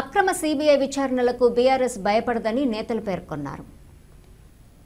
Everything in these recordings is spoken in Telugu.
అక్రమ సీబీఐ విచారణలకు బీఆర్ఎస్ భయపడదని నేతలు పేర్కొన్నారు.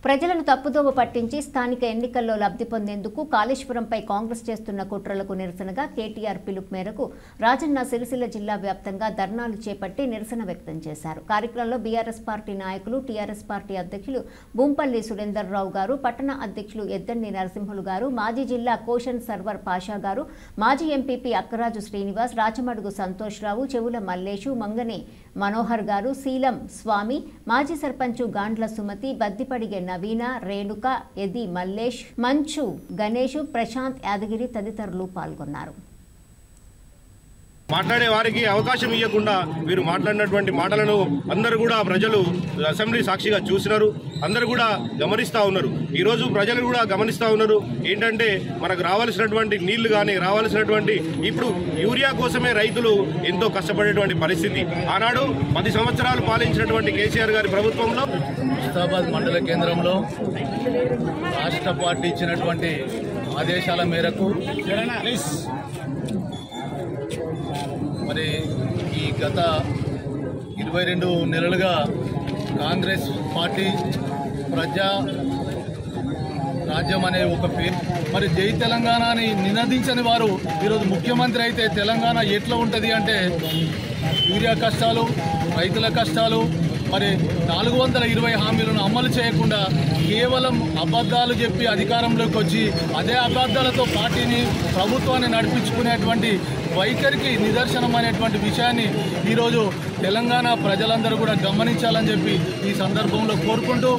ప్రజలను తప్పుదోవ పట్టించి స్థానిక ఎన్నికల్లో లబ్ధి పొందేందుకు కాళేశ్వరంపై కాంగ్రెస్ చేస్తున్న కుట్రలకు నిరసనగా కేటీఆర్ పిలుపు మేరకు రాజన్న సిరిసిల్ల జిల్లా వ్యాప్తంగా ధర్నాలు చేపట్టి నిరసన వ్యక్తం చేశారు. కార్యక్రమంలో బీఆర్ఎస్ పార్టీ నాయకులు, టీఆర్ఎస్ పార్టీ అధ్యక్షులు బూంపల్లి సురేందర్రావు గారు, పట్టణ అధ్యక్షులు ఎద్దండి నరసింహులు గారు, మాజీ జిల్లా కోషన్ సర్వర్ పాషా గారు, మాజీ ఎంపీపీ అక్కరాజు శ్రీనివాస్, రాచమడుగు సంతోష్రావు, చెవుల మల్లేషు, మంగని మనోహర్ గారు, శీలం స్వామి, మాజీ సర్పంచు గాండ్ల సుమతి, బద్దిపడిగే నవీన, రేణుక, ఎది మల్లేష్, మంచు గణేష్, ప్రశాంత్ యాదగిరి తదితరులు పాల్గొన్నారు. మాట్లాడే వారికి అవకాశం ఇవ్వకుండా వీరు మాట్లాడినటువంటి మాటలను అందరూ కూడా ప్రజలు అసెంబ్లీ సాక్షిగా చూసినారు. అందరూ కూడా గమనిస్తూ ఉన్నారు. ఈరోజు ప్రజలు కూడా గమనిస్తూ ఉన్నారు. ఏంటంటే మనకు రావాల్సినటువంటి నీళ్లు కానీ రావాల్సినటువంటి ఇప్పుడు యూరియా కోసమే రైతులు ఎంతో కష్టపడేటువంటి పరిస్థితి. ఆనాడు 10 సంవత్సరాలు పాలించినటువంటి కేసీఆర్ గారి ప్రభుత్వంలో ముస్తాబాద్ మండల కేంద్రంలో రాష్ట్ర పార్టీ ఇచ్చినటువంటి ఆదేశాల మేరకు మరి ఈ గత 22 నెలలుగా కాంగ్రెస్ పార్టీ ప్రజా రాజ్యం అనే ఒక పేరు మరి జై తెలంగాణని నినదించని వారు ఈరోజు ముఖ్యమంత్రి అయితే తెలంగాణ ఎట్లా ఉంటుంది అంటే యూరియా కష్టాలు, రైతుల కష్టాలు, మరి 420 హామీలను అమలు చేయకుండా కేవలం అబద్ధాలు చెప్పి అధికారంలోకి వచ్చి అదే అబద్ధాలతో పార్టీని, ప్రభుత్వాన్ని నడిపించుకునేటువంటి వైఖరికి నిదర్శనం అనేటువంటి విషయాన్ని ఈరోజు తెలంగాణ ప్రజలందరూ కూడా గమనించాలని చెప్పి ఈ సందర్భంలో కోరుకుంటూ